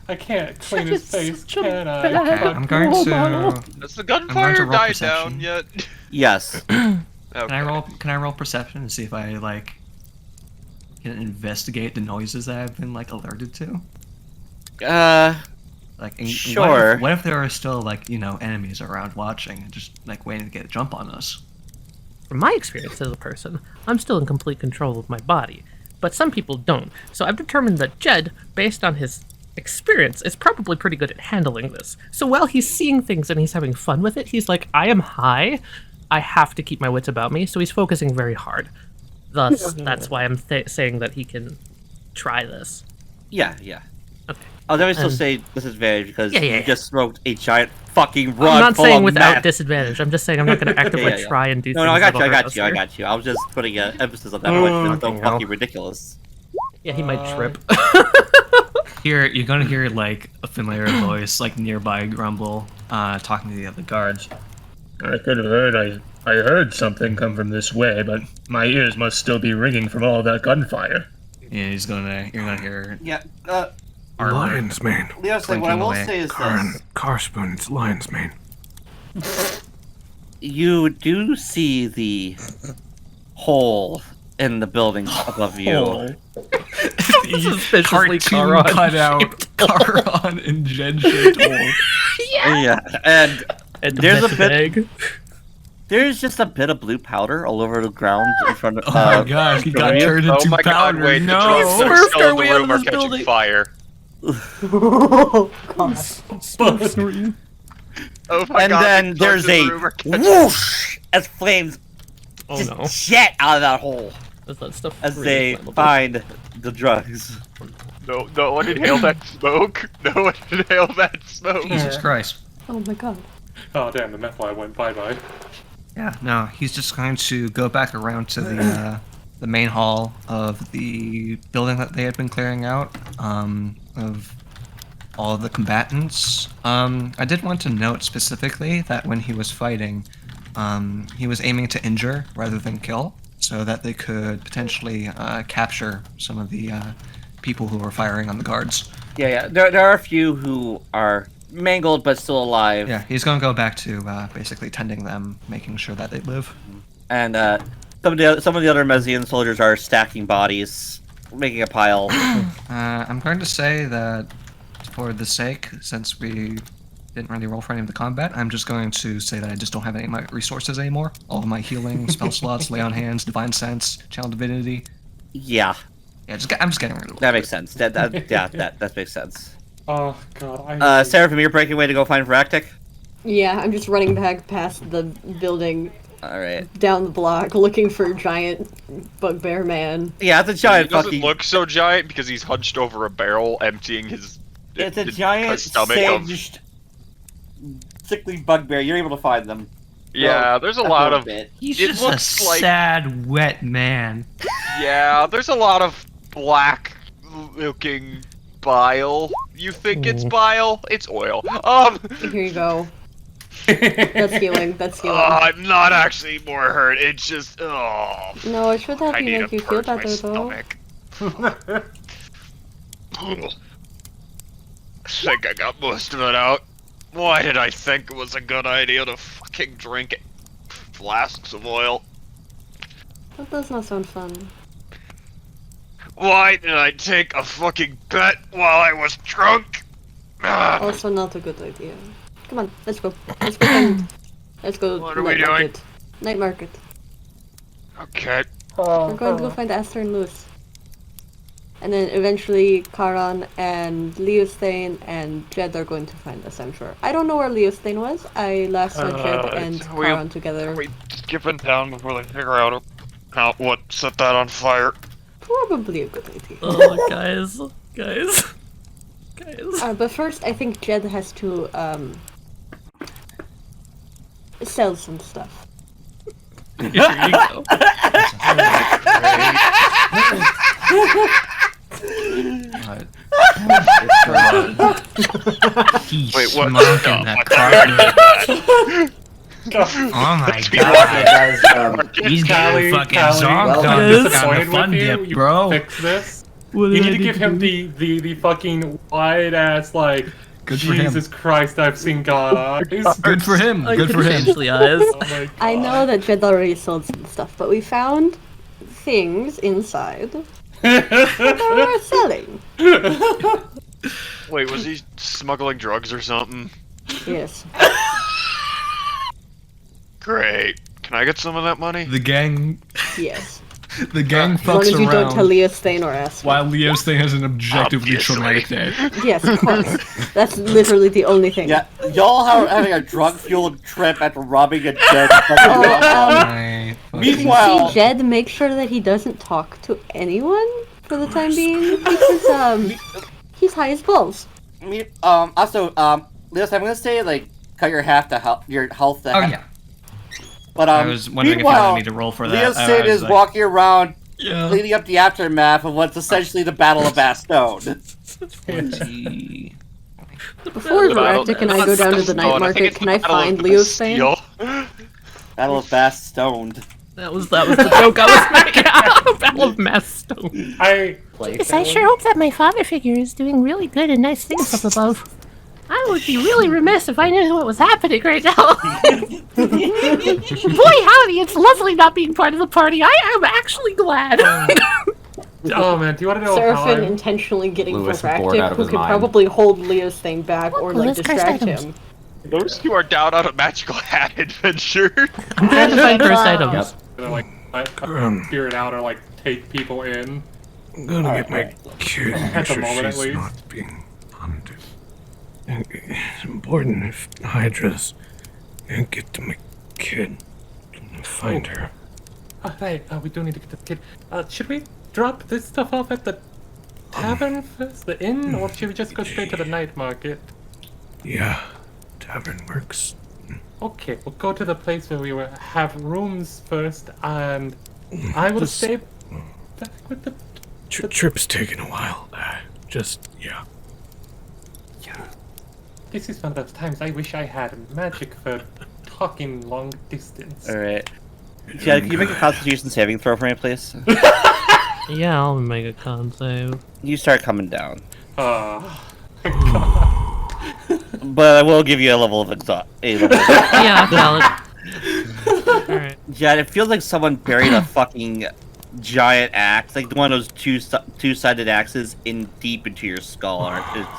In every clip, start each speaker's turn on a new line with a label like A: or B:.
A: I can't clean his face, can I?
B: Okay, I'm going to.
C: Has the gunfire
B: roll
C: died
B: perception.
C: down yet?
D: Yes.
C: Okay.
B: Can I roll perception and see if I like can investigate the noises that I've been like alerted to? Like,
D: Sure.
B: What if there are still like enemies around watching and just like waiting to get a jump on us?
E: From my experience as a person, I'm still in complete control of my body, but some people don't. So I've determined that Jed, based on his experience, is probably pretty good at handling this. So while he's seeing things and he's having fun with it, he's like, I am high, I have to keep my wits about me, so he's focusing very hard. Thus, that's why I'm saying that he can try this.
D: Yeah.
E: Okay.
D: I'll definitely still say disadvantage because
E: Yeah.
D: you just smoked a giant fucking rug.
E: I'm not
D: full
E: saying
D: of
E: without
D: meth.
E: disadvantage. I'm just saying I'm not going to actively try and do things.
D: No, I got
E: that'll
D: you.
E: hurt us here.
D: I was just putting an emphasis on that point. It's so
E: Okay,
D: fucking ridiculous.
E: Yeah, he might trip.
B: You're gonna hear like a familiar voice like nearby grumble, talking to the other guards.
F: I could have heard. I heard something come from this way, but my ears must still be ringing from all that gunfire.
B: Yeah, you're gonna hear.
D: Yeah.
G: Lion's mane.
D: Leosthane, what I will
B: away.
D: say is
G: Karen,
D: this:
G: Carspoon, it's lion's mane.
D: you do see the hole in the building above you.
E: Suspiciously
B: Cartoon
E: Charon
B: cutout Charon and Jed-shaped hole.
D: Yeah, and
E: and
D: there's a
E: meth
D: bit.
E: bag.
D: There's just a bit of blue powder all over the ground in front of.
B: Oh my gosh, he got turned
C: Oh
B: into
C: my
B: powder.
C: god, wait,
B: no.
C: the drugs that are
E: Smurfed
C: still
E: our
C: in the
E: way out
C: room
E: of
C: are
E: this
C: catching
E: building.
C: fire.
A: But
C: Oh my
D: And
C: god,
D: then
C: the drugs
D: there's
C: in
D: a
C: the room are catching-
D: whoosh as flames
E: Oh
D: just
E: no.
D: jet out of that hole
E: Is that stuff
D: as
E: really
D: they
E: flammable?
D: find the drugs.
C: No one inhale that smoke. No one inhale that smoke.
B: Jesus Christ.
H: Oh my god.
A: oh damn, the meth lie went bye-bye.
B: Yeah, no, he's just going to go back around to the main hall of the building that they had been clearing out, of all of the combatants. I did want to note specifically that when he was fighting, he was aiming to injure rather than kill, so that they could potentially capture some of the people who were firing on the guards.
D: Yeah. There are a few who are mangled but still alive.
B: Yeah, he's going to go back to basically tending them, making sure that they live.
D: And some of the other Mezian soldiers are stacking bodies, making a pile.
B: I'm going to say that for the sake, since we didn't really roll for any of the combat, I'm just going to say that I just don't have any of my resources anymore. All of my healing, spell slots, lay on hands, divine sense, channel divinity.
D: Yeah,
B: Yeah, I'm just getting rid of it.
D: that makes sense. That makes sense.
A: Oh god,
D: Seraphin, you're breaking away to go find Viractik?
H: Yeah, I'm just running back past the building,
D: Alright.
H: down the block, looking for giant bugbear man.
D: Yeah, it's a
C: He
D: giant
C: doesn't
D: fucking...
C: look so giant because he's hunched over a barrel, emptying his.
D: It's a
C: his
D: giant,
C: stomach of.
D: singed, sickly bugbear. You're able to find them.
C: Yeah, there's a lot of.
B: He's
C: It
B: just a
C: looks like-
B: sad, wet man.
C: Yeah, there's a lot of black-looking bile. You think it's bile? It's oil.
H: Here you go. That's healing. That's healing.
C: I'm not actually more hurt. It's just,
H: No, it should help
C: I
H: you
C: need
H: make
C: to
H: you feel
C: purge my
H: better though.
C: stomach. I think I got most of it out. Why did I think it was a good idea to fucking drink flasks of oil?
H: That does not sound fun.
C: Why did I take a fucking bet while I was drunk?
H: Also not a good idea. Come on, let's go. Let's go find... Let's go
C: What
H: to
C: are we
H: night
C: doing?
H: market. Night market.
C: Okay.
H: We're going to go find Aster and Lewis. And then eventually Charon and Leosthane and Jed are going to find us, I'm sure. I don't know where Leosthane was. I last saw Jed and Charon together.
C: Are we skipping town before they figure out what set that on fire?
H: Probably a good idea.
E: Oh, guys.
H: But first, I think Jed has to, sell some stuff.
E: Here you go.
B: But... He's
C: Wait, what?
B: smoking that carpet. Oh my god.
I: Guys,
B: He's
A: Tali,
B: getting fucking
A: Tali,
B: zonked
A: I'm
B: on the
A: disappointed
B: fun
A: with you.
B: dip,
A: You
B: bro.
A: fix this.
E: What
A: You
E: did I
A: need to give him
E: do?
A: the fucking wide ass like.
B: Good for him.
A: Jesus Christ, I've seen God eyes.
B: Good for him.
E: I
B: Good
E: could
B: for him.
E: change the eyes.
A: Oh my
H: I
A: God.
H: know that Jed already sold some stuff, but we found things inside that we're selling.
C: Wait, was he smuggling drugs or something?
H: Yes.
C: Great. Can I get some of that money?
B: The gang
H: Yes.
B: fucks
H: As long as you don't
B: around
H: tell Leosthane or Aster.
B: while Leosthane has an objectively
C: Obviously.
B: traumatic day.
H: Yes, of course. That's literally the only thing.
D: Yeah, y'all are having a drug-fueled trip after robbing a dead.
B: I
D: Meanwhile,
H: See, Jed, make sure that he doesn't talk to anyone for the time being, because, he's high as balls.
D: also, Leos, I'm gonna say, like, cut your health to
B: Oh yeah.
D: But,
B: I was wondering if you
D: meanwhile,
B: wanted me to roll for that.
D: Leosthane
B: I was
D: is
B: like,
D: walking around,
B: Yeah.
D: cleaning up the aftermath of what's essentially the Battle of Bastone.
H: Before Viractik and I go down to the night market, can I find Leosthane?
D: Battle of Bastone.
E: That was the joke I was making. Battle of Mass Stone.
I: Yes, I sure hope that my father figure is doing really good and nice things up above. I would be really remiss if I knew what was happening right now. Boy, howdy, it's lovely not being part of the party. I am actually glad.
A: Oh man, do you want to know how
H: Seraphin
A: I'm...
H: intentionally getting
J: Lewis is bored out
H: Viractik,
J: of
H: who
J: his
H: can
J: mind.
H: probably hold Leosthane back or, like,
I: List cursed
H: distract
I: items.
H: him.
C: Those two are down on a magical hat adventure.
E: I'm trying to find first items.
A: gonna, like spirit out or like take people in?
G: I'm gonna get my kid and
A: At
G: make
A: the
G: sure
A: moment, at
G: she's
A: least.
G: not being hunted. And it's important if Hydra's can't get to my kid. Find her.
A: Right, we do need to get the kid. Should we drop this stuff off at the tavern first, the inn, or should we just go straight to the night market?
G: Yeah, tavern works.
A: Okay, we'll go to the place where we will have rooms first, and I will
G: This-
A: stay back with the...
G: Trip's taking a while. Yeah.
A: This is one of those times I wish I had magic for talking long distance.
D: Alright. Yeah, can you make a Constitution saving throw for me, please?
E: Yeah, I'll make a con save.
D: You start coming down.
A: God.
D: But I will give you a level of
E: Yeah, valid. Alright.
D: Yeah, it feels like someone buried a fucking giant axe, like one of those two-sided axes, in deep into your skull, or it's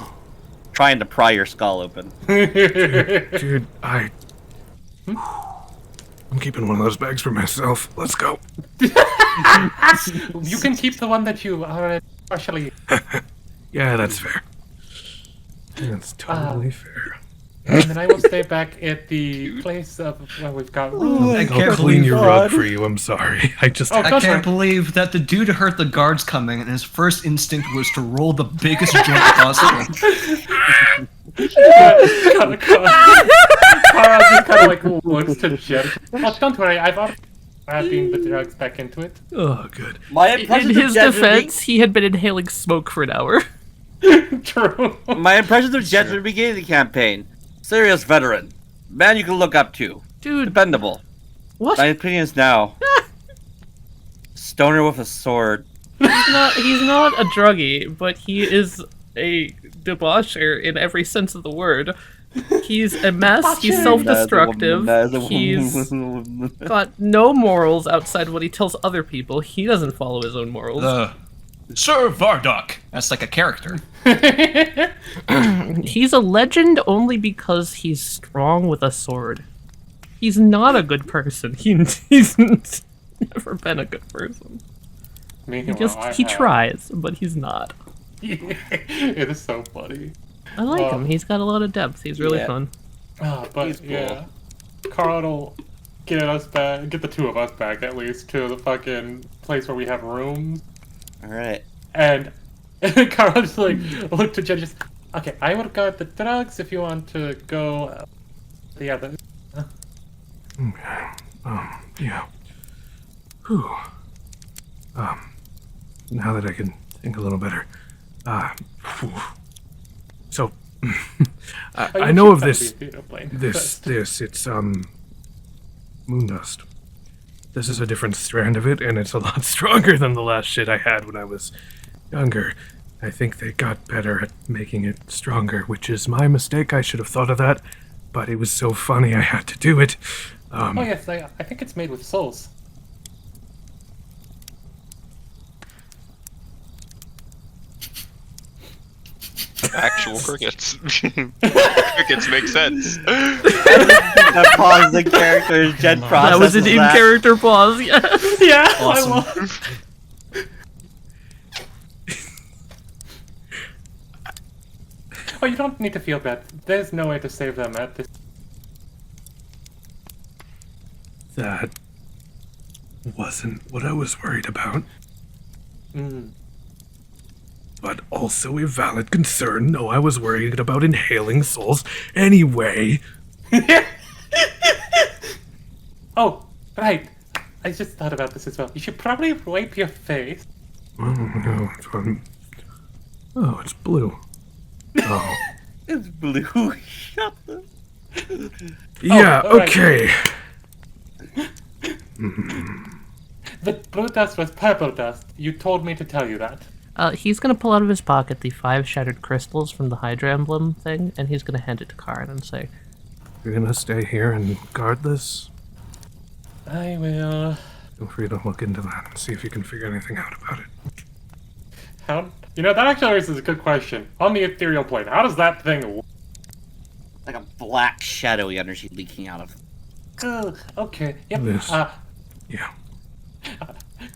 D: trying to pry your skull open.
G: Dude, I'm keeping one of those bags for myself. Let's go.
A: You can keep the one that you are partially...
G: Yeah, that's fair. That's totally fair.
A: And then I will stay back at the place of where we've got rooms.
B: I
G: I'll
B: can't
G: clean
B: believe
G: your rug for you. I'm sorry. I just.
A: Oh,
B: I
A: don't
B: can't
A: worry.
B: believe that the dude heard the guards coming, and his first instinct was to roll the biggest joint possible.
A: Kara just kind of like looks to Jed. Oh, don't worry, I've already adding the drugs back into it.
G: Oh, good.
D: My
E: In
D: impressions
E: his
D: of Jed's
E: defense, he had been inhaling smoke for an hour.
A: True.
D: my impressions of Jed's from the beginning of the campaign. Serious veteran. Man you can look up to.
E: Dude,
D: Dependable.
E: what?
D: My opinion is now. Stoner with a sword.
E: He's not a druggie, but he is a debaucher in every sense of the word. He's a mess, he's self-destructive, he's got no morals outside what he tells other people. He doesn't follow his own morals.
B: Sir Vardok. That's like a character.
E: He's a legend only because he's strong with a sword. He's not a good person. He's never been a good person. He tries, but he's not.
A: It is so funny.
E: I like him. He's got a lot of depth. He's really fun.
A: But
D: He's cool.
A: yeah, Carl will get us back, get the two of us back at least to the fucking place where we have rooms.
D: Alright.
A: And Carl just like looked to Jen, just okay. I will guard the drugs if you want to go. The other.
G: Okay. Yeah. Whew. Now that I can think a little better. Whew. So, I know of this. It's, moon dust. This is a different strand of it, and it's a lot stronger than the last shit I had when I was younger, I think they got better at making it stronger, which is my mistake. I should have thought of that, but it was so funny I had to do it.
A: Oh yes, I think it's made with souls.
C: Actual crickets. Crickets make sense.
D: That pause the character's Jed process.
E: That was an in-character pause, yes.
A: Yeah,
B: Awesome.
A: I love. Oh, you don't need to feel bad. There's no way to save them at this.
G: That wasn't what I was worried about. But also a valid concern. No, I was worried about inhaling souls anyway.
A: Oh, right. I just thought about this as well. You should probably wipe your face.
G: Oh, no, oh, it's blue. Oh.
D: It's blue. Shut the...
G: Yeah,
A: all right.
G: okay.
A: The blue dust was purple dust. You told me to tell you that.
E: He's gonna pull out of his pocket the 5 shattered crystals from the Hydra emblem thing, and he's gonna hand it to Charon and say,
G: You're gonna stay here and guard this?
A: I will.
G: Feel free to look into that and see if you can figure anything out about it.
A: How? You know, that actually raises a good question. On the ethereal plane, how does that thing work?
D: Like a black shadowy energy leaking out of...
A: Okay. Yep.
G: This. Yeah.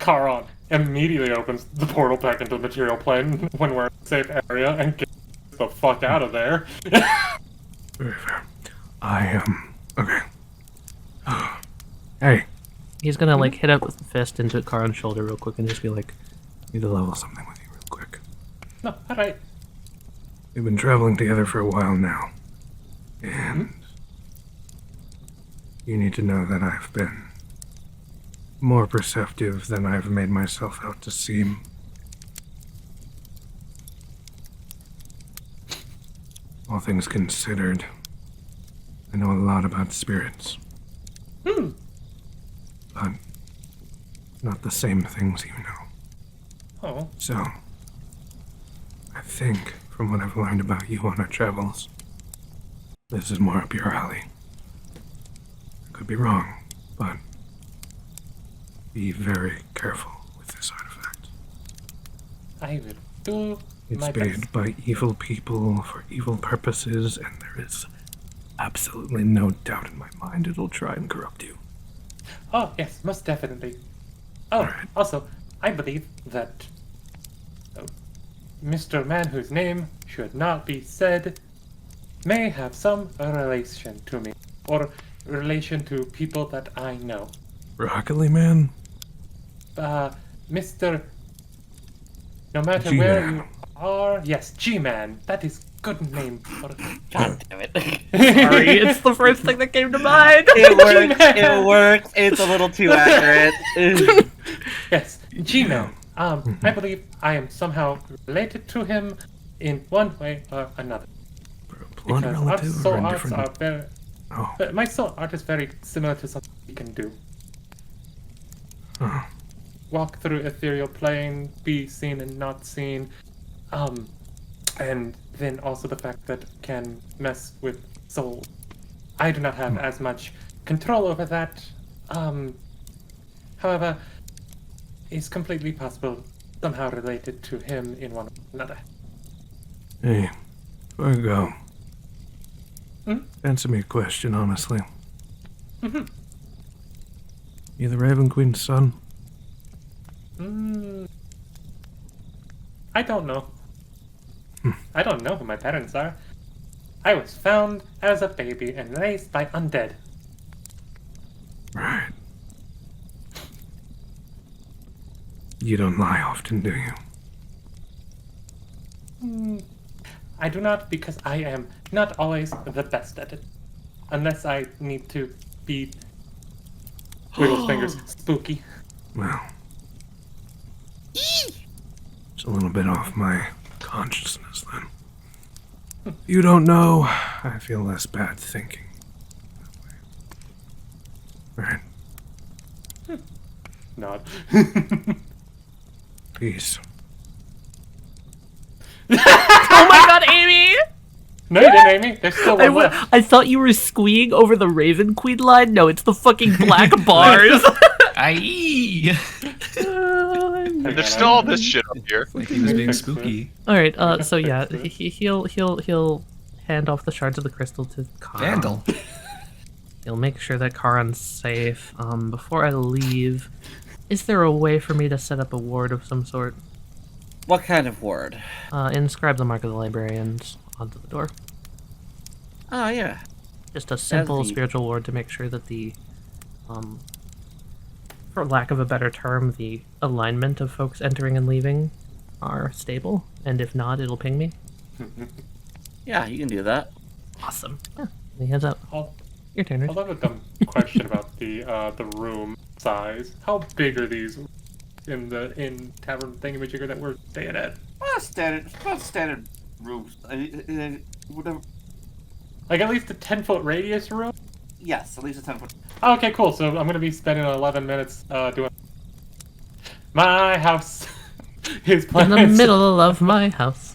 A: Charon immediately opens the portal back into the material plane when we're in a safe area and gets the fuck out of there.
G: Very fair. Okay. Hey.
E: he's gonna like hit up with the fist into Charon's shoulder real quick and just be like,
G: Need to level something with you real quick.
A: No, alright.
G: We've been traveling together for a while now. And you need to know that I've been more perceptive than I've made myself out to seem. All things considered, I know a lot about spirits. But not the same things you know.
A: Oh.
G: So, I think, from what I've learned about you on our travels, this is more up your alley. I could be wrong, but be very careful with this artifact.
A: I will do
G: It's
A: my
G: made
A: best.
G: by evil people for evil purposes, and there is absolutely no doubt in my mind it'll try and corrupt you.
A: Oh, yes, most definitely. Oh,
G: Alright.
A: also, I believe that Mr. Man whose name should not be said may have some relation to me, or relation to people that I know.
G: Broccoli Man?
A: Mr. No matter
G: G-Man.
A: where you are, yes, G-Man. That is good name for
D: God damn it.
E: sorry, it's the first thing that came to mind.
D: It works. It works. It's a little too accurate.
A: Yes, G-Man. I believe I am somehow related to him in one way or another.
G: Blood
A: Because our
G: relative
A: soul
G: or in
A: arts
G: different...
A: are very...
G: Oh.
A: But my soul art is very similar to something we can do.
G: Oh.
A: Walk through ethereal plane, be seen and not seen, and then also the fact that it can mess with soul. I do not have as much control over that. However, it's completely possible somehow related to him in one way or another.
G: Hey, before I go,
A: Hmm?
G: answer me a question, honestly.
A: Mhm.
G: You the Raven Queen's son?
A: I don't know. I don't know who my parents are. I was found as a baby and raised by undead.
G: Right. You don't lie often, do you?
A: I do not, because I am not always the best at it. Unless I need to be, Wiggles fingers, spooky.
G: Well, it's a little bit off my consciousness then. You don't know, I feel less bad thinking. Right.
A: Nod.
G: Peace.
E: Oh my god, Amy!
A: No, you didn't, Amy. There's still one left.
E: I thought you were squeeing over the Raven Queen line. No, it's the fucking black bars.
B: Aye.
C: There's still all this shit up here.
B: Like he was being spooky.
E: All right. So yeah, he'll hand off the shards of the crystal to Charon.
B: Vandal.
E: He'll make sure that Charon's safe. Before I leave, is there a way for me to set up a ward of some sort?
D: What kind of word?
E: Inscribe the mark of the librarians onto the door.
D: Oh, yeah.
E: Just a simple spiritual ward to make sure that the, for lack of a better term, the alignment of folks entering and leaving are stable. And if not, it'll ping me.
D: Yeah, you can do that.
E: Awesome. Yeah, he heads up. Your turn, Rich.
A: I'll have a dumb question about the room size. How big are these in tavern thingamajigger that we're staying at?
D: Standard rooms. Whatever.
A: Like at least a 10-foot radius room?
D: Yes, at least a 10-foot.
A: Oh, okay, cool. So I'm gonna be spending 11 minutes doing. My house is
E: In
A: planned.
E: the middle of my house.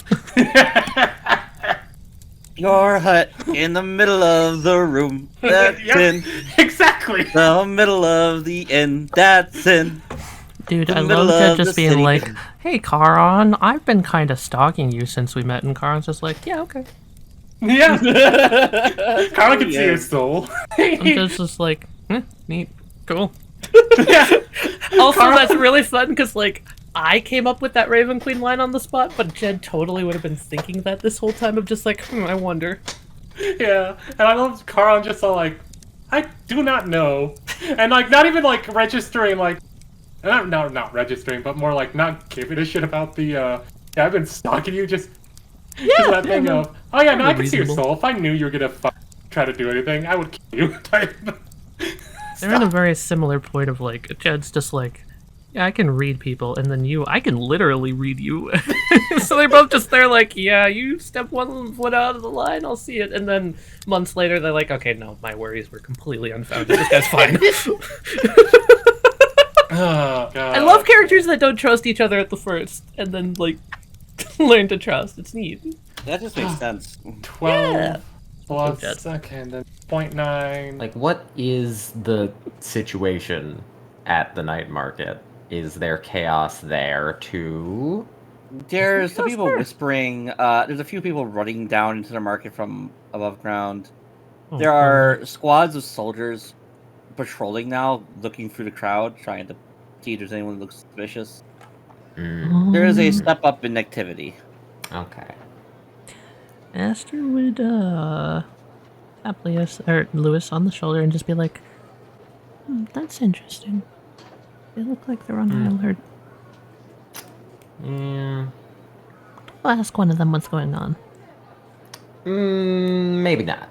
D: Your hut in the middle of the room. That's in
A: Exactly.
D: the middle of the inn. That's in.
E: Dude,
D: The
E: I
D: middle
E: love Jed
D: of the
E: just being
D: city.
E: like, hey, Charon, I've been kind of stalking you since we met, and Charon's just like, yeah, okay.
A: Yeah. Carl can see your soul.
E: I'm just like, neat, cool.
A: Yeah.
E: Also, that's really fun, because, like, I came up with that Raven Queen line on the spot, but Jed totally would have been thinking that this whole time of just like, I wonder.
A: Yeah, and I love Carl just all like, I do not know, and like not even like registering like, not registering, but more like not giving a shit about the yeah, I've been stalking you just that thing of, oh yeah, no, I can see your soul. If I knew you were gonna try to do anything, I would kill you.
E: They're in a very similar point of like, Jed's just like, yeah, I can read people, and then I can literally read you. So they're both just there like, yeah, you step one foot out of the line, I'll see it. And then months later, they're like, okay, no, my worries were completely unfounded. This guy's fine.
A: Oh, God.
E: I love characters that don't trust each other at the first, and then, like, learn to trust. It's neat.
D: That just makes sense.
A: 12 plus,
E: Jed.
A: okay, and then 0.9.
J: Like, what is the situation at the night market? Is there chaos there too?
D: There's some people whispering. There's a few people running down into the market from above ground. There are squads of soldiers patrolling now, looking through the crowd, trying to see if there's anyone that looks suspicious. There is a step up in activity.
J: Okay.
E: Aster would tap Lewis on the shoulder and just be like, that's interesting. They look like they're on high alert.
J: Yeah.
E: I'll ask one of them what's going on.
J: Maybe not.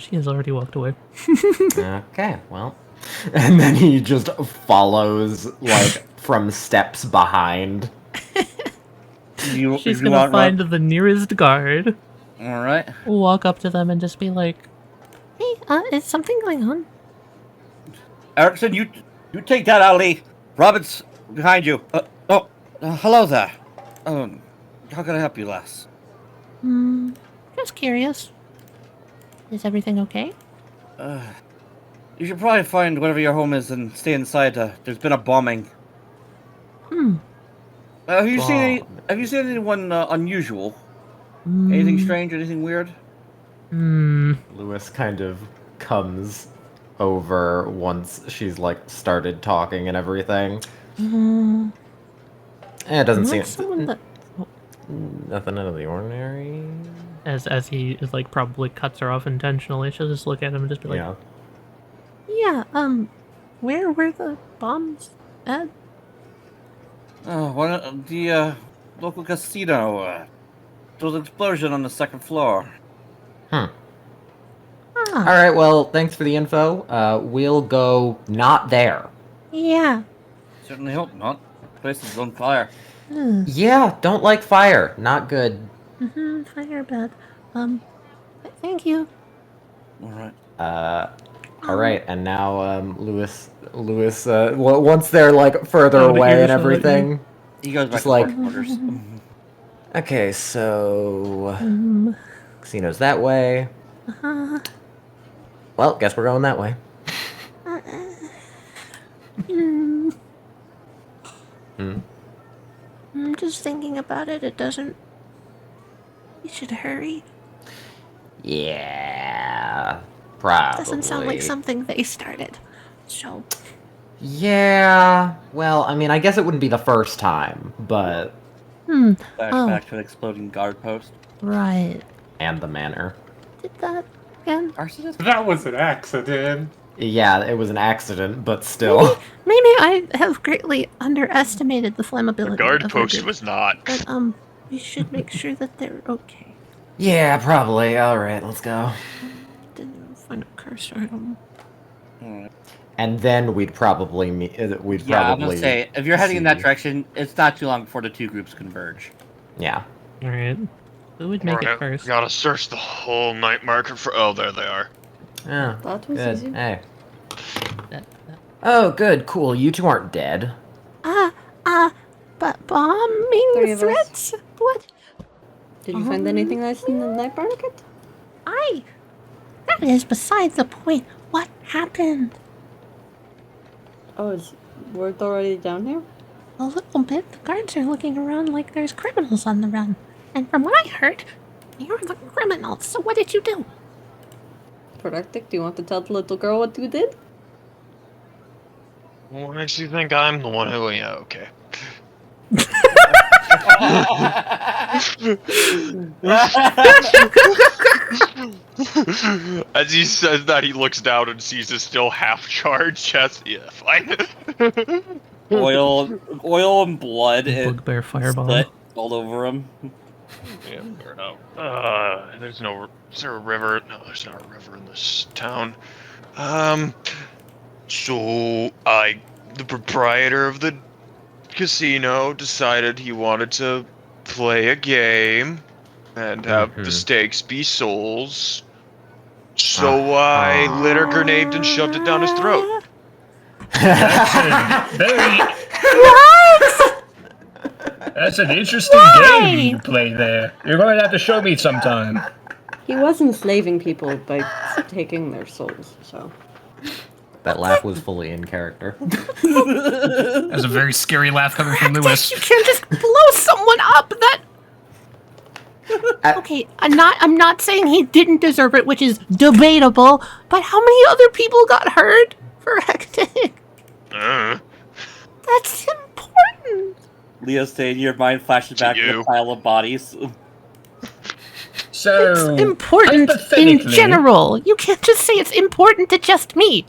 E: She has already walked away.
J: Okay, well. And then he just follows, like, from steps behind.
E: She's gonna find the nearest guard.
D: Alright.
E: Walk up to them and just be like, hey, is something going on?
D: Erickson, you take that, Ali. Robert's behind you. Hello there. How can I help you, lass?
I: Just curious. Is everything okay?
D: You should probably find whatever your home is and stay inside. There's been a bombing. Have you seen anyone unusual? Anything strange? Anything weird?
J: Lewis kind of comes over once she's like started talking and everything. It doesn't seem nothing out of the ordinary.
E: As he is like probably cuts her off intentionally, she'll just look at him and just be like,
I: Yeah, where were the bombs at?
D: The local casino. There was an explosion on the second floor.
J: Alright, well, thanks for the info. We'll go not there.
I: Yeah.
D: Certainly hope not. The place is on fire.
J: Yeah, don't like fire. Not good.
I: Fire bad. Thank you.
D: Alright.
J: Alright, and now, Lewis, once they're, like, further
E: Oh, the
J: away
E: ears
J: and
E: are
J: everything,
D: He goes back
J: just
D: to
J: like,
D: quarters.
J: Okay, so casino's that way. Well, guess we're going that way.
I: I'm just thinking about it. It doesn't. We should hurry.
J: Yeah, probably.
I: Doesn't sound like something they started. So.
J: Yeah. Well, I mean, I guess it wouldn't be the first time, but.
D: Flashback to an exploding guard post.
I: Right.
J: And the manor.
I: Did that again?
D: Arsonist?
A: That was an accident.
J: Yeah, it was an accident, but still.
I: Maybe I have greatly underestimated the flammability.
C: The guard
I: of
C: post
I: group.
C: was not.
I: But we should make sure that they're okay.
J: Yeah, probably. All right, let's go.
I: Didn't find a cursor. I don't know.
J: And then we'd probably meet.
D: Yeah, I'm gonna say if you're heading in that direction, it's not too long before the two groups converge.
J: Yeah.
E: All right. Who would make it
C: Alright,
E: first?
C: Gotta search the whole night market for. Oh, there they are.
J: Yeah.
H: That was
J: Good.
H: easy.
J: Hey. Oh, good. Cool. You two aren't dead.
I: But bombing
H: Three of us.
I: threats? What?
H: Did you find anything nice in the night market?
I: That is beside the point. What happened?
H: Oh, is word already down here?
I: A little bit. The guards are looking around like there's criminals on the run. And from what I heard, you're the criminals. So what did you do?
H: Viractik, do you want to tell the little girl what you did?
C: What makes you think I'm the one who? Yeah, okay. As he says that, he looks down and sees a still half-charged chest. Yeah, fine.
D: Oil and blood and
E: Bugbear fireball.
D: split all over him.
C: Yeah, fair enough. Is there a river? No, there's not a river in this town. So the proprietor of the casino decided he wanted to play a game and have the stakes be souls. So I lit a grenade and shoved it down his throat.
F: That's an interesting game you play there. You're going to have to show me sometime.
H: He was enslaving people by taking their souls, so.
J: That laugh was fully in character.
B: That was a very scary laugh coming from Lewis.
I: You can't just blow someone up. Okay, I'm not saying he didn't deserve it, which is debatable. But how many other people got hurt for Viractik? That's important.
D: Leosthane, your mind flashes back to the pile of bodies.
F: So,
I: It's important in general. You can't just say it's important to just me.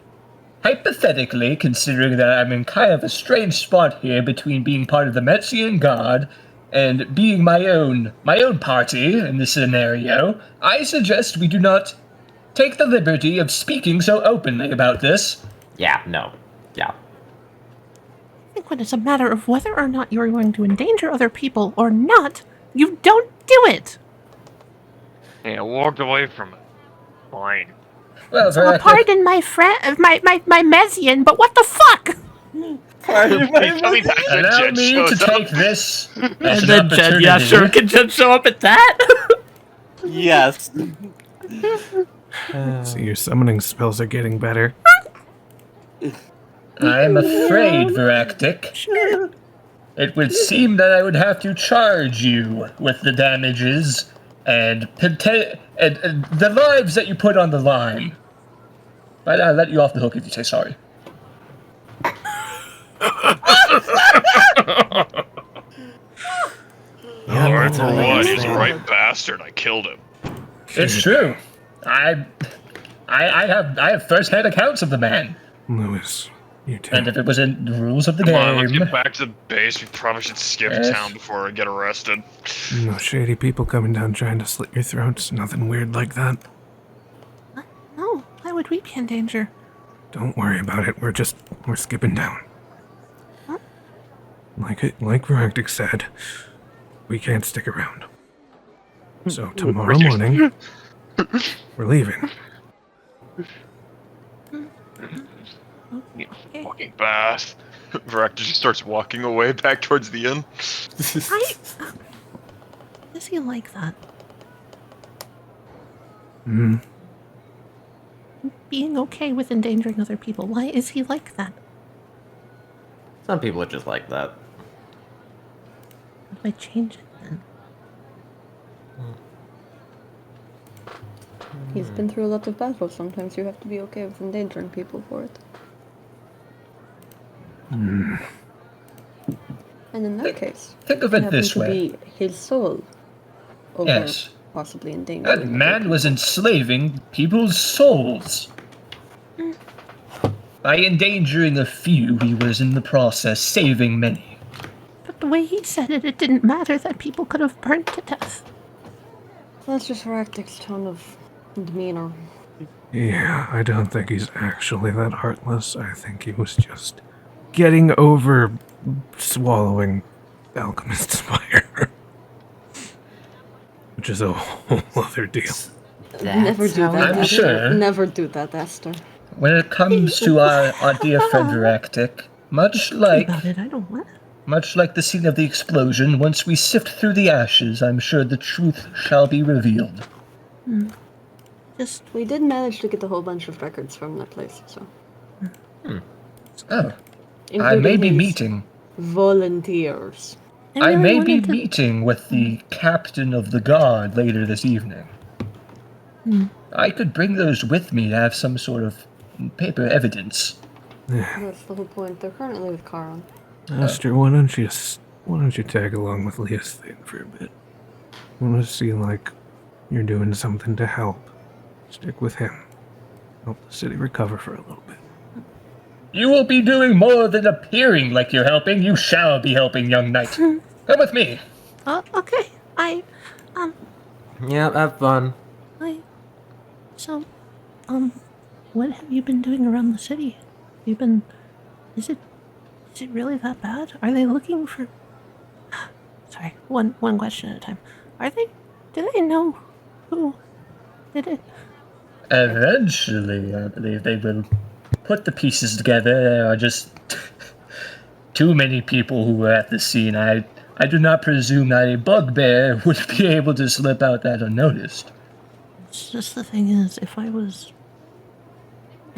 F: Hypothetically, considering that I'm in kind of a strange spot here between being part of the Mezian Guard and being my own party in this scenario, I suggest we do not take the liberty of speaking so openly about this.
J: Yeah, no. Yeah.
I: I think when it's a matter of whether or not you're going to endanger other people or not, you don't do it.
C: Yeah, walked away from it. Fine.
F: Well,
I: So pardon my friend, my Mezian, but what the fuck?
F: Allow me to take this as
E: And
F: an
E: then Jed, yeah,
F: opportunity.
E: sure, can Jed show up at that?
D: Yes.
G: So your summoning spells are getting better.
F: I'm afraid, Viractik. It would seem that I would have to charge you with the damages and the lives that you put on the line. But I'll let you off the hook if you say sorry.
C: Lord, for what? He's a right bastard. I killed him.
F: It's true. I have first-hand accounts of the man.
G: Lewis, you too.
F: And if it was in the rules of the
C: Come on, let's
F: game,
C: get back to the base. We probably should skip town before I get arrested.
G: No shady people coming down trying to slit your throats. Nothing weird like that.
I: No, why would we be in danger?
G: Don't worry about it. We're skipping down.
I: Huh?
G: Like Viractik said, we can't stick around. So tomorrow morning, we're leaving.
C: Fucking bath. Viractik just starts walking away back towards the inn.
I: is he like that?
G: Hmm.
I: Being okay with endangering other people. Why is he like that?
J: Some people are just like that.
I: How do I change it then?
H: He's been through a lot of battles. Sometimes you have to be okay with endangering people for it.
G: Hmm.
H: And in that case,
F: Think of it this way.
H: Be his soul over
F: Yes.
H: possibly endangering.
F: That man was enslaving people's souls. By endangering a few, he was in the process saving many.
I: But the way he said it, it didn't matter that people could have burned to death.
H: That's just Viractik's tone of demeanor.
G: Yeah, I don't think he's actually that heartless. I think he was just getting over swallowing Alchemist's fire. Which is a whole other deal.
H: Never do that.
F: I'm
H: Aster.
F: sure.
H: Never do that, Aster.
F: When it comes to our dear friend Viractik, much like
I: About it, I don't want it.
F: Much like the scene of the explosion, once we sift through the ashes, I'm sure the truth shall be revealed.
H: We did manage to get a whole bunch of records from that place, so.
F: Oh, I
H: Including
F: may be
H: his
F: meeting.
H: volunteers.
F: I
I: really
F: may be
I: wanted to-
F: meeting with the captain of the guard later this evening. I could bring those with me to have some sort of paper evidence.
H: That's the whole point. They're currently with Charon.
G: Aster, why don't you tag along with Leosthane for a bit? I want to see like you're doing something to help. Stick with him. Help the city recover for a little bit.
F: You will be doing more than appearing like you're helping. You shall be helping, young knight. Come with me.
I: Okay.
J: Yeah, have fun.
I: So, what have you been doing around the city? Is it really that bad? Are they looking for... Sorry, one question at a time. Do they know who did it?
F: Eventually, I believe they will put the pieces together. There are just too many people who were at the scene. I do not presume that a bugbear would be able to slip out that unnoticed.
I: It's just the thing is, I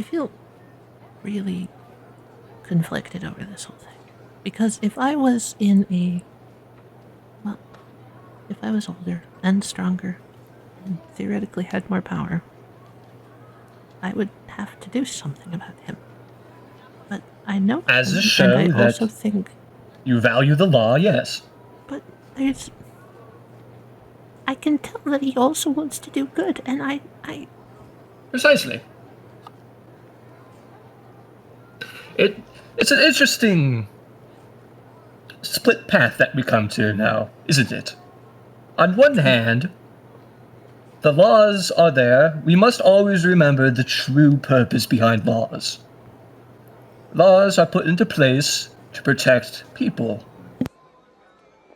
I: feel really conflicted over this whole thing. Because if I was older and stronger and theoretically had more power, I would have to do something about him. But I know
F: As a
I: him,
F: show
I: and I
F: that
I: also think,
F: you value the law, yes.
I: but I can tell that he also wants to do good, and I
F: Precisely. It's an interesting split path that we come to now, isn't it? On one hand, the laws are there. We must always remember the true purpose behind laws. Laws are put into place to protect people.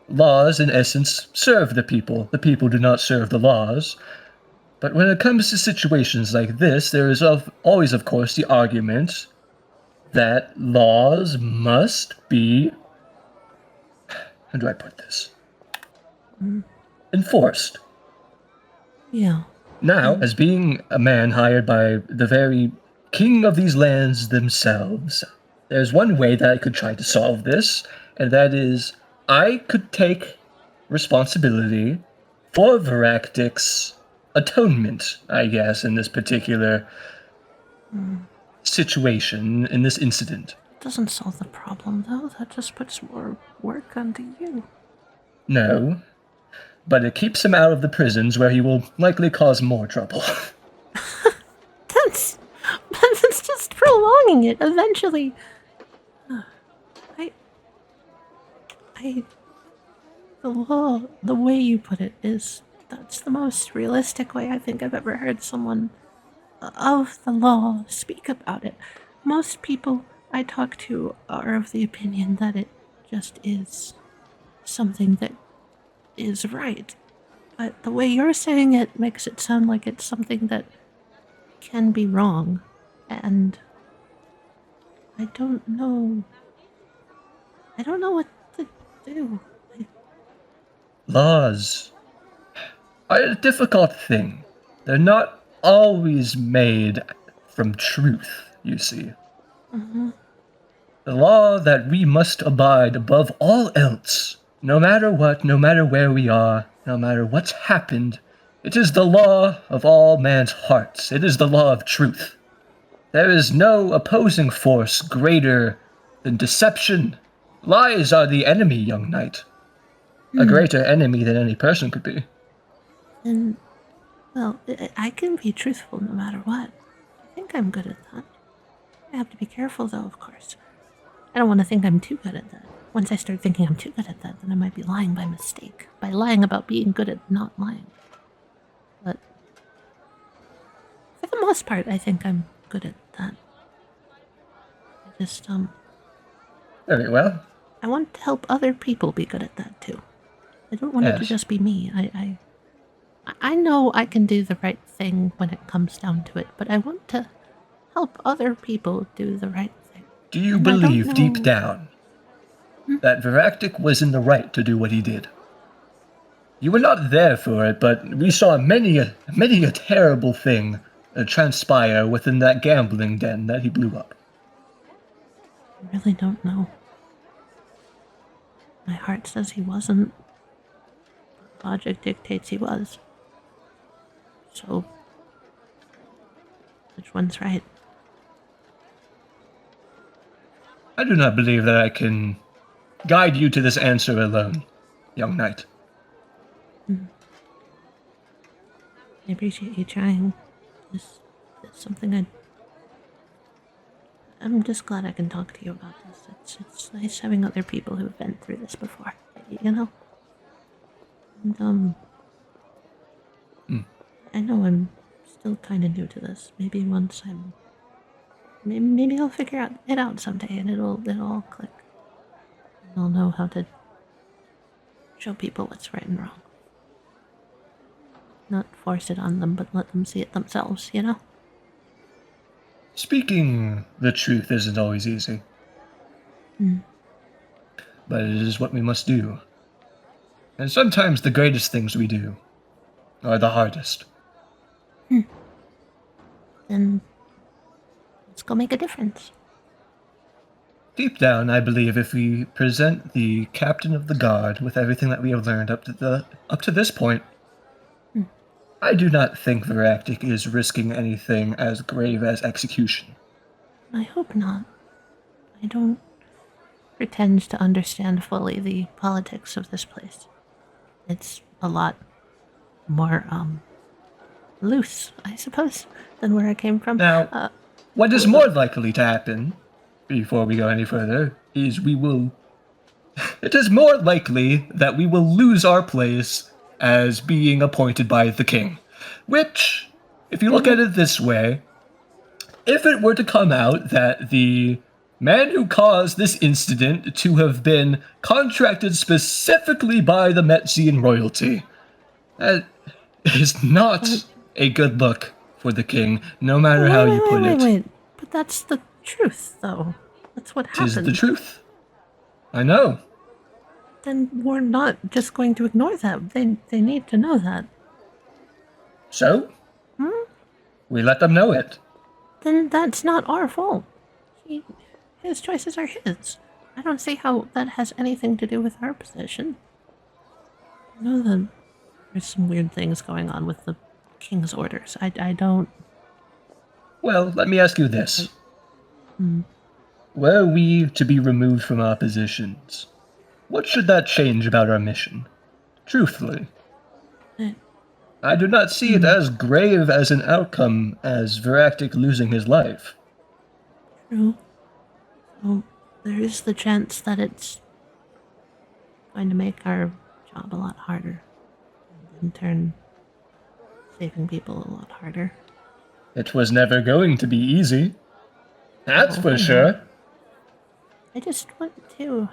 F: Laws, in essence, serve the people. The people do not serve the laws. But when it comes to situations like this, there is always, of course, the argument that laws must be... How do I put this? Enforced.
I: yeah.
F: Now, as being a man hired by the very king of these lands themselves, there's one way that I could try to solve this, and that is I could take responsibility for Viractik's atonement, I guess, in this particular situation, in this incident.
I: Doesn't solve the problem, though. That just puts more work onto you.
F: No, but it keeps him out of the prisons where he will likely cause more trouble.
I: That's just prolonging it. Eventually, the law, the way you put it, that's the most realistic way I think I've ever heard someone of the law speak about it. Most people I talk to are of the opinion that it just is something that is right. But the way you're saying it makes it sound like it's something that can be wrong. And I don't know what to do.
F: Laws are a difficult thing. They're not always made from truth, you see.
I: Mm-hmm.
F: The law that we must abide above all else, no matter what, no matter where we are, no matter what's happened, it is the law of all man's hearts. It is the law of truth. There is no opposing force greater than deception. Lies are the enemy, young knight. A greater enemy than any person could be.
I: And, well, I can be truthful no matter what. I think I'm good at that. I have to be careful, though, of course. I don't want to think I'm too good at that. Once I start thinking I'm too good at that, then I might be lying by mistake. By lying about being good at not lying. But for the most part, I think I'm good at that. I just,
F: Very well.
I: I want to help other people be good at that, too. I don't want it to
F: Yes.
I: just be me. I know I can do the right thing when it comes down to it, but I want to help other people do the right thing.
F: Do you
I: And I don't
F: believe deep
I: know-
F: down that Viractik was in the right to do what he did? You were not there for it, but we saw many a terrible thing transpire within that gambling den that he blew up.
I: I really don't know. My heart says he wasn't. Logic dictates he was. So, which one's right?
F: I do not believe that I can guide you to this answer alone, young knight.
I: I appreciate you trying. It's something I'm just glad I can talk to you about this. It's nice having other people who've been through this before, you know? And, I know I'm still kind of new to this. Maybe once I'm... Maybe I'll figure it out someday and it'll all click. And I'll know how to show people what's right and wrong. Not force it on them, but let them see it themselves, you know?
F: Speaking the truth isn't always easy. But it is what we must do. And sometimes the greatest things we do are the hardest.
I: Then let's go make a difference.
F: Deep down, I believe if we present the captain of the guard with everything that we have learned up to this point, I do not think Viractik is risking anything as grave as execution.
I: I hope not. I don't pretend to understand fully the politics of this place. It's a lot more, loose, I suppose, than where I came from.
F: Now, what is more likely to happen, before we go any further, is it is more likely that we will lose our place as being appointed by the king. Which, if you look at it this way, if it were to come out that the man who caused this incident to have been contracted specifically by the Mezian royalty, that is not a good look for the king, no matter how you put it.
I: Wait. But that's the truth, though. That's what happened.
F: Tis the truth. I know.
I: Then we're not just going to ignore that. They need to know that.
F: So? We let them know it.
I: Then that's not our fault. His choices are his. I don't see how that has anything to do with our position. I know that there's some weird things going on with the king's orders. I don't...
F: Well, let me ask you this. Were we to be removed from our positions, what should that change about our mission? Truthfully. I do not see it as grave as an outcome as Viractik losing his life.
I: True. Well, there is the chance that it's going to make our job a lot harder. And in turn, saving people a lot harder.
F: It was never going to be easy. That's for sure.
I: I just want to...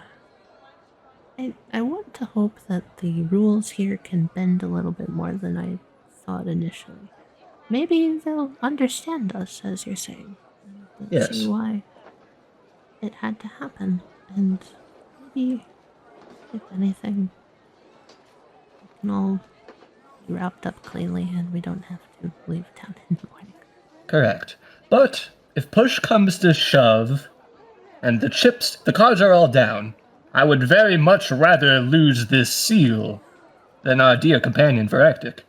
I: I want to hope that the rules here can bend a little bit more than I thought initially. Maybe they'll understand us, as you're saying. And
F: Yes.
I: see why it had to happen. And maybe, if anything, we can all be wrapped up cleanly and we don't have to leave town in the morning.
F: Correct. But if push comes to shove, and the cards are all down, I would very much rather lose this seal than our dear companion Viractik.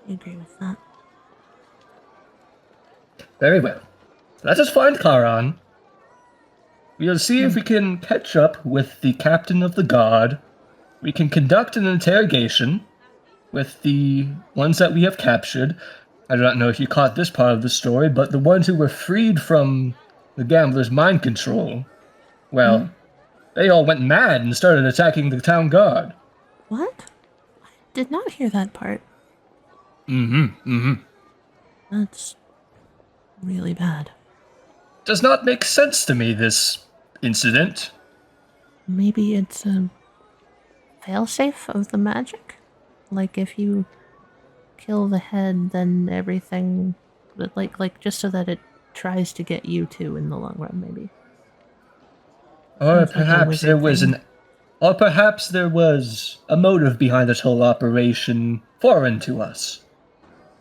I: I agree with that.
F: Very well. Let us find Charon. We'll see if we can catch up with the captain of the guard. We can conduct an interrogation with the ones that we have captured. I do not know if you caught this part of the story, but the ones who were freed from the gambler's mind control, well, they all went mad and started attacking the town guard.
I: What? I did not hear that part.
F: Mm-hmm.
I: That's really bad.
F: Does not make sense to me, this incident.
I: Maybe it's a failsafe of the magic? Like if you kill the head, then everything, like just so that it tries to get you too in the long run, maybe.
F: Or
I: It's like a
F: perhaps there
I: wizard
F: was
I: thing.
F: or perhaps there was a motive behind this whole operation foreign to us.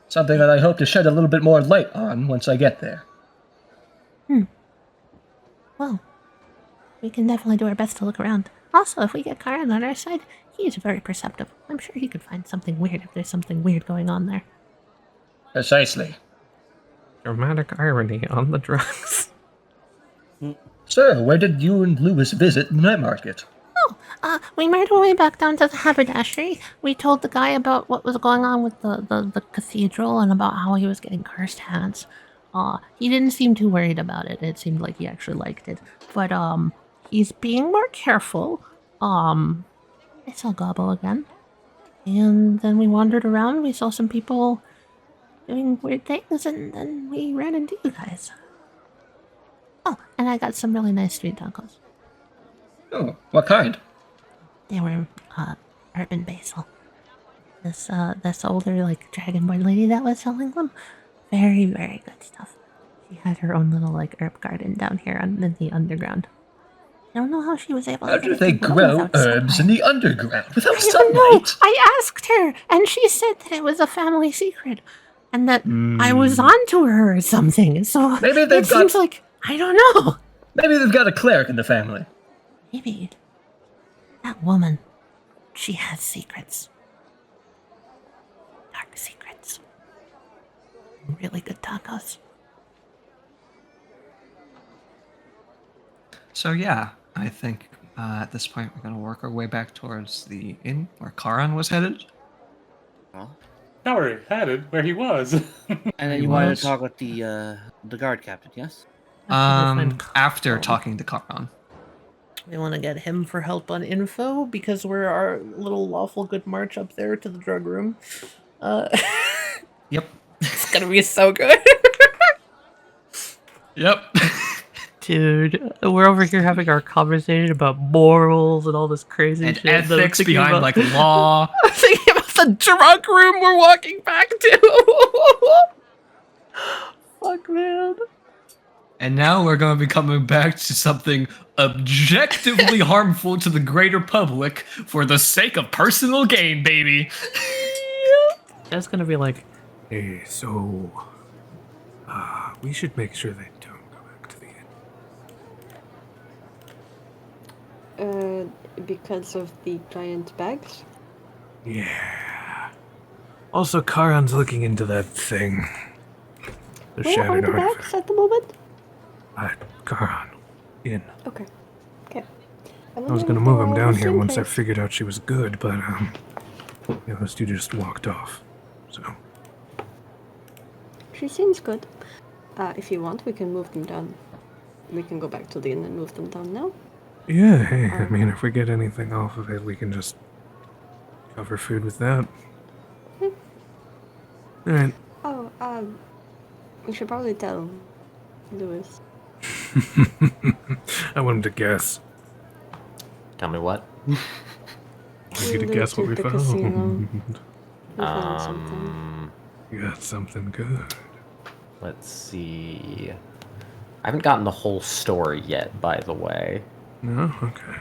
F: Something that I hope to shed a little bit more light on once I get there.
I: Well, we can definitely do our best to look around. Also, if we get Charon on our side, he is very perceptive. I'm sure he could find something weird if there's something weird going on there.
F: Precisely.
E: Dramatic irony on the drugs.
F: Sir, where did you and Lewis visit the night market?
I: We made our way back down to the haberdashery. We told the guy about what was going on with the cathedral and about how he was getting cursed hands. He didn't seem too worried about it. It seemed like he actually liked it. But, he's being more careful. I saw Gobbo again. And then we wandered around, we saw some people doing weird things, and then we ran into you guys. Oh, and I got some really nice street tacos.
F: Oh, what kind?
I: They were, urban basil. This older, like, dragonborn lady that was selling them. Very, very good stuff. She had her own little, like, herb garden down here in the underground. I don't know how she was able
F: How
I: to
F: do
I: get
F: they
I: it to grow
F: grow
I: without
F: herbs in
I: sunlight.
F: the underground without
I: I don't know.
F: sunlight?
I: I asked her, and she said that it was a family secret, and that I was onto her or something. So
F: Maybe
I: it
F: they've got-
I: seems like I don't know.
F: Maybe they've got a cleric in the family.
I: Maybe that woman, she has secrets, dark secrets, really good tacos.
B: So yeah, I think at this point we're gonna work our way back towards the inn where Charon was headed.
A: Not where he headed, where he was.
D: And then you wanted to talk with the guard captain, yes?
B: After talking to Charon.
E: We want to get him for help on info because we're our little lawful good march up there to the drug room.
B: Yep.
E: It's gonna be so good.
B: Yep.
E: Dude, we're over here having our conversation about morals and all this crazy
B: And
E: shit. that I'm
B: ethics
E: thinking
B: behind
E: about-
B: like law.
E: I'm thinking about the drug room we're walking back to. Fuck, man.
B: And now we're going to be coming back to something objectively harmful to the greater public for the sake of personal gain, baby.
E: That's gonna be like,
G: Hey, so we should make sure they don't go back to the inn.
H: Because of the giant bags?
G: Yeah. Also, Charon's looking into that thing. The
H: Where are
G: shattered
H: the bags
G: artifact.
H: at the moment?
G: Charon. In.
H: Okay.
G: I was gonna move him down here once I figured out she was good, but those two just walked off. So
H: She seems good. If you want, we can move them down. We can go back to the inn and move them down now.
G: yeah, hey, I mean, if we get anything off of it, we can just cover food with that. All right.
H: Oh, we should probably tell Lewis.
G: I want him to guess.
J: Tell me what?
G: I get to guess what we
H: looted the
G: found.
H: casino. We found something.
G: You got something good.
J: Let's see. I haven't gotten the whole story yet, by the way.
G: No? Okay.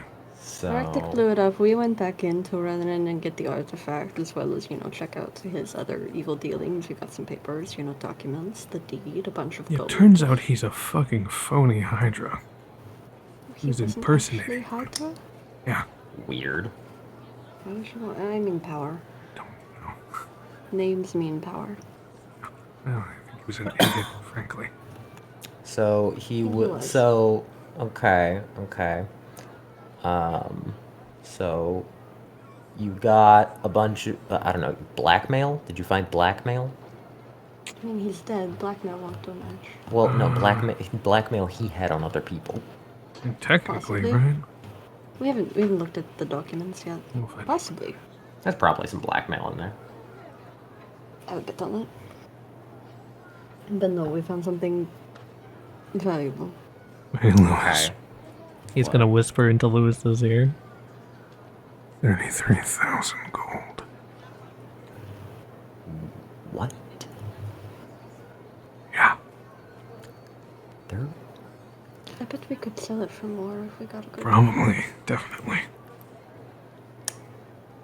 J: So
H: Viractik blew it up. We went back in to run in and get the artifact, as well as, check out his other evil dealings. We got some papers, documents, the deed, a bunch of
G: Yeah,
H: gold.
G: turns out he's a fucking phony Hydra.
H: He
G: He's
H: wasn't
G: impersonating.
H: actually Hydra?
G: Yeah.
J: weird.
H: I mean power.
G: Don't know.
H: Names mean power.
G: Well, I think he was an idiot, frankly.
J: So he would.
H: was.
J: So okay. So you got a bunch of I don't know, blackmail. Did you find blackmail?
H: I mean, he's dead. Blackmail won't do much.
J: Well, no, blackmail he had on other people.
G: And technically,
H: Possibly.
G: right?
H: We haven't looked at the documents yet.
G: We'll find out.
H: Possibly.
J: There's probably some blackmail in there.
H: I would bet on that. But no, we found something valuable.
G: Hey, Lewis.
J: Okay.
E: He's gonna whisper into Lewis's ear.
G: 33,000 gold.
J: What?
G: Yeah.
J: There.
H: I bet we could sell it for more if we got a good
G: Probably. Definitely.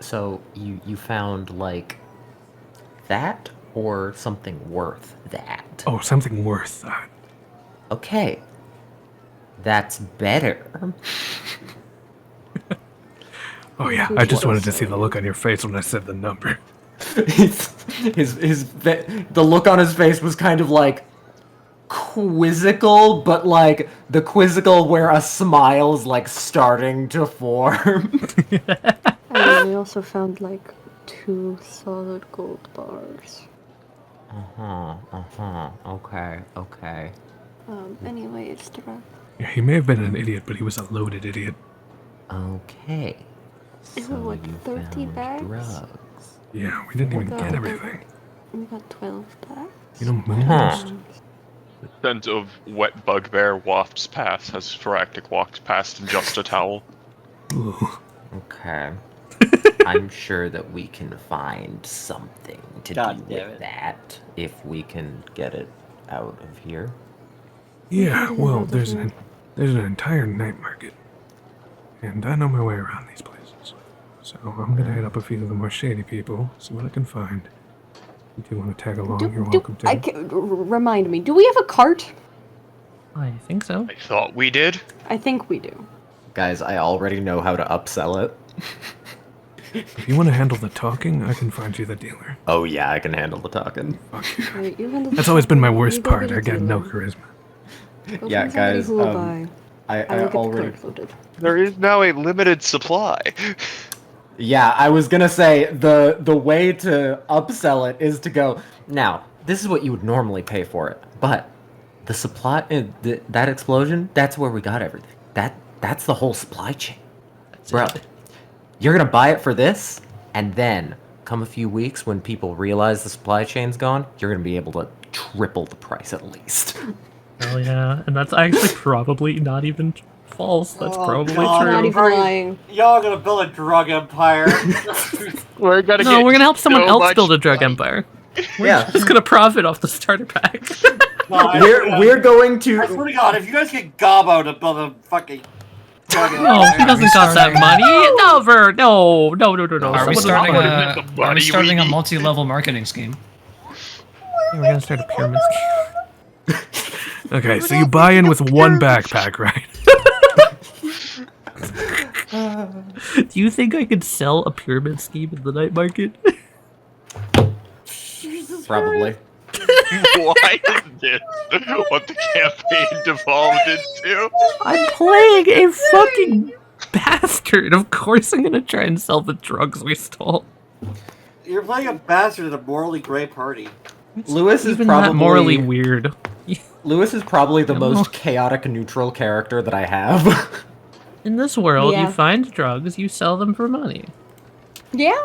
J: So you found like that or something worth that?
G: Oh, something worth that.
J: Okay. That's better.
G: Oh yeah, I just wanted to see the look on your face when I said the number.
J: The look on his face was kind of like quizzical, but like the quizzical where a smile is like starting to form.
H: And we also found like 2 solid gold bars.
J: Okay.
H: Anyway, it's direct.
G: Yeah, he may have been an idiot, but he was a loaded idiot.
J: Okay.
H: It
J: So
H: was what,
J: you
H: 30
J: found
H: bags?
J: drugs.
G: Yeah, we didn't even
H: Got
G: get
H: it.
G: everything.
H: We got 12 bags.
G: You know, Moondust.
C: The scent of wet bugbear wafts past as Viractik walks past in just a towel.
G: Ooh.
J: Okay. I'm sure that we can find something to
D: God
J: do
D: damn
J: with
D: it.
J: that if we can get it out of here.
G: Yeah,
H: didn't
G: well,
H: have to
G: there's
H: do
G: an entire night market, and I know my way around these places. So I'm gonna hit up a few of the more shady people, see what I can find. If you want to tag along, you're welcome to.
H: Remind me, do we have a cart?
E: I think so.
C: I thought we did.
H: I think we do.
J: Guys, I already know how to upsell it.
G: If you want to handle the talking, I can find you the dealer.
J: Oh yeah, I can handle the talking.
G: Fuck yeah.
H: Wait, you handle
G: That's always been my
H: you
G: worst
H: go
G: part.
H: get a
G: I got no
H: dealer.
G: charisma.
H: Go
J: Yeah,
H: find somebody
J: guys,
H: who will buy.
J: I
H: I will get
J: already.
H: the cart loaded.
C: There is now a limited supply.
J: Yeah, I was gonna say the way to upsell it is to go. Now, this is what you would normally pay for it, but the supply, that explosion, that's where we got everything. That's the whole supply chain, bro. You're gonna buy it for this, and then come a few weeks when people realize the supply chain's gone, you're gonna be able to triple the price at least.
E: Oh yeah, and that's actually probably not even false. That's probably
D: God.
E: true.
H: Not even lying.
D: Y'all are gonna build a drug empire.
C: We're gonna
E: No,
C: get
E: we're gonna help someone
C: so
E: else
C: much
E: build a drug
C: money.
E: empire.
J: Yeah,
E: Just gonna profit off the starter packs.
D: No, I swear to God-
J: we're going
D: I
J: to.
D: swear to God, if you guys get Gabo to build a fucking drug
E: No, he
D: empire,
E: doesn't got that money. No.
B: Are we
E: Someone
B: starting
E: else-
C: the
B: a
C: money we need.
B: multi-level marketing scheme?
E: Yeah, we're gonna start a pyramid scheme.
G: Okay, so you buy in with one backpack, right?
E: Do you think I could sell a pyramid scheme in the night market?
J: Probably.
C: Why is this what the campaign devolved into?
E: I'm playing a fucking bastard. Of course I'm gonna try and sell the drugs we stole.
D: you're playing a bastard at a morally gray party.
J: Lewis is
E: Even
J: probably
E: not morally weird.
J: Lewis is probably the
E: Yeah,
J: most
E: well-
J: chaotic neutral character that I have.
E: In this world,
H: Yeah.
E: you find drugs, you sell them for money.
H: Yeah,